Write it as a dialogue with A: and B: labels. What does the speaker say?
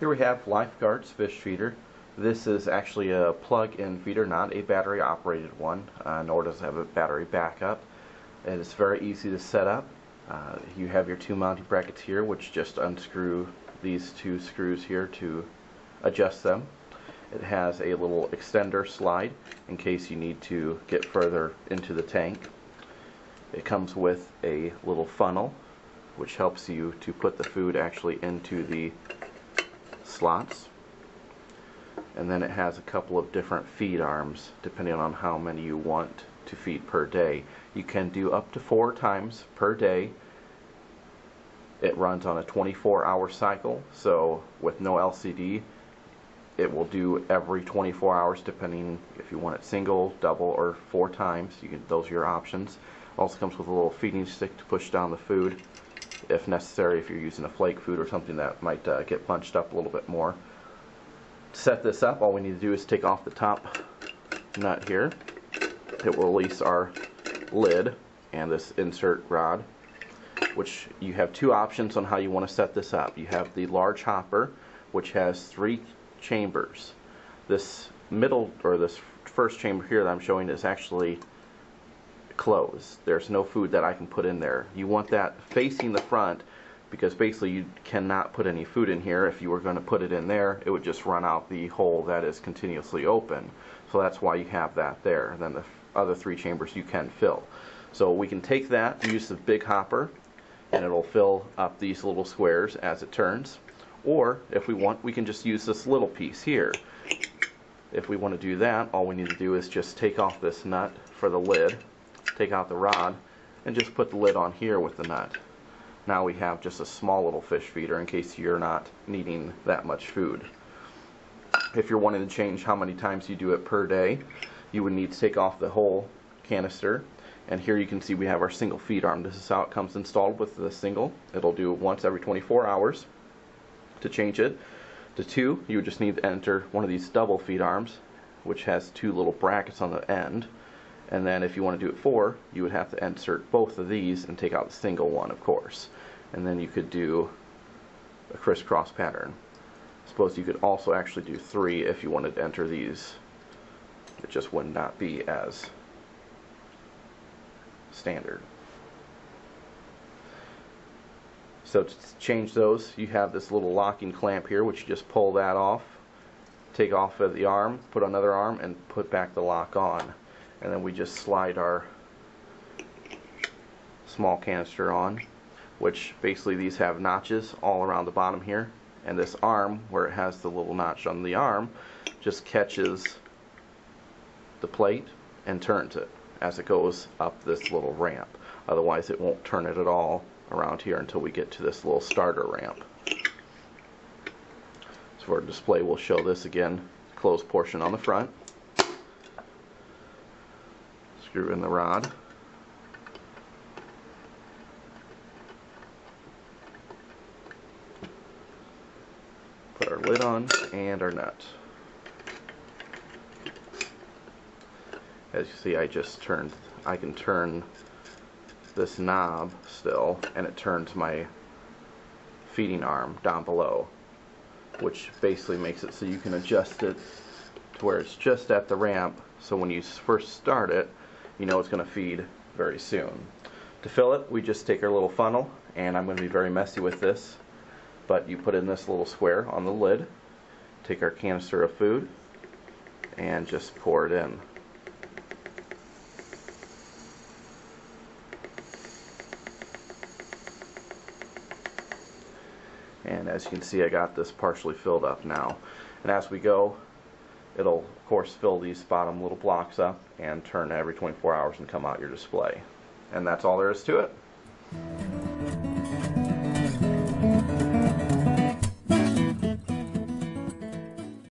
A: Here we have Lifegard's fish feeder. This is actually a plug-in feeder, not a battery operated one, nor does it have a battery backup. And it's very easy to set up. You have your two mounting brackets here, which just unscrew these two screws here to adjust them. It has a little extender slide in case you need to get further into the tank. It comes with a little funnel which helps you to put the food actually into the slots. And then it has a couple of different feed arms depending on how many you want to feed per day. You can do up to 4 times per day. It runs on a 24-hour cycle, so with no LCD it will do every 24 hours depending if you want it single, double, or 4 times. Those are your options. It also comes with a little feeding stick to push down the food if necessary, if you're using a flake food or something that might get bunched up a little bit more. To set this up, all we need to do is take off the top nut here. It will release our lid and this insert rod, which you have 2 options on how you want to set this up. You have the large hopper, which has 3 chambers. This middle, or this first chamber here that I'm showing, is actually closed. There's no food that I can put in there. You want that facing the front because basically you cannot put any food in here. If you were going to put it in there, it would just run out the hole that is continuously open. So that's why you have that there. And then the other 3 chambers you can fill. So we can take that, use the big hopper, and it'll fill up these little squares as it turns. Or if we want, we can just use this little piece here. If we want to do that, all we need to do is just take off this nut for the lid, take out the rod, and just put the lid on here with the nut. Now we have just a small little fish feeder in case you're not needing that much food. If you're wanting to change how many times you do it per day, you would need to take off the whole canister. And here you can see we have our single feed arm. This is how it comes installed with the single. It'll do it once every 24 hours. To change it to 2, you would just need to enter one of these double feed arms, which has 2 little brackets on the end. And then if you want to do it 4, you would have to insert both of these and take out the single one, of course. And then you could do a crisscross pattern. Suppose you could also actually do 3 if you wanted to enter these. It just would not be as standard. So to change those, you have this little locking clamp here, which you just pull that off, take off of the arm, put another arm, and put back the lock on. And then we just slide our small canister on, which basically these have notches all around the bottom here. And this arm, where it has the little notch on the arm, just catches the plate and turns it as it goes up this little ramp. Otherwise it won't turn it at all around here until we get to this little starter ramp. So for display, we'll show this again, closed portion on the front. Screw in the rod. Put our lid on and our nut. As you see, I can turn this knob still, and it turns my feeding arm down below, which basically makes it so you can adjust it to where it's just at the ramp, so when you first start it, you know it's going to feed very soon. To fill it, we just take our little funnel, and I'm going to be very messy with this, but you put in this little square on the lid, take our canister of food, and just pour it in. And as you can see, I got this partially filled up now. And as we go, it'll of course fill these bottom little blocks up and turn every 24 hours and come out your display. And that's all there is to it.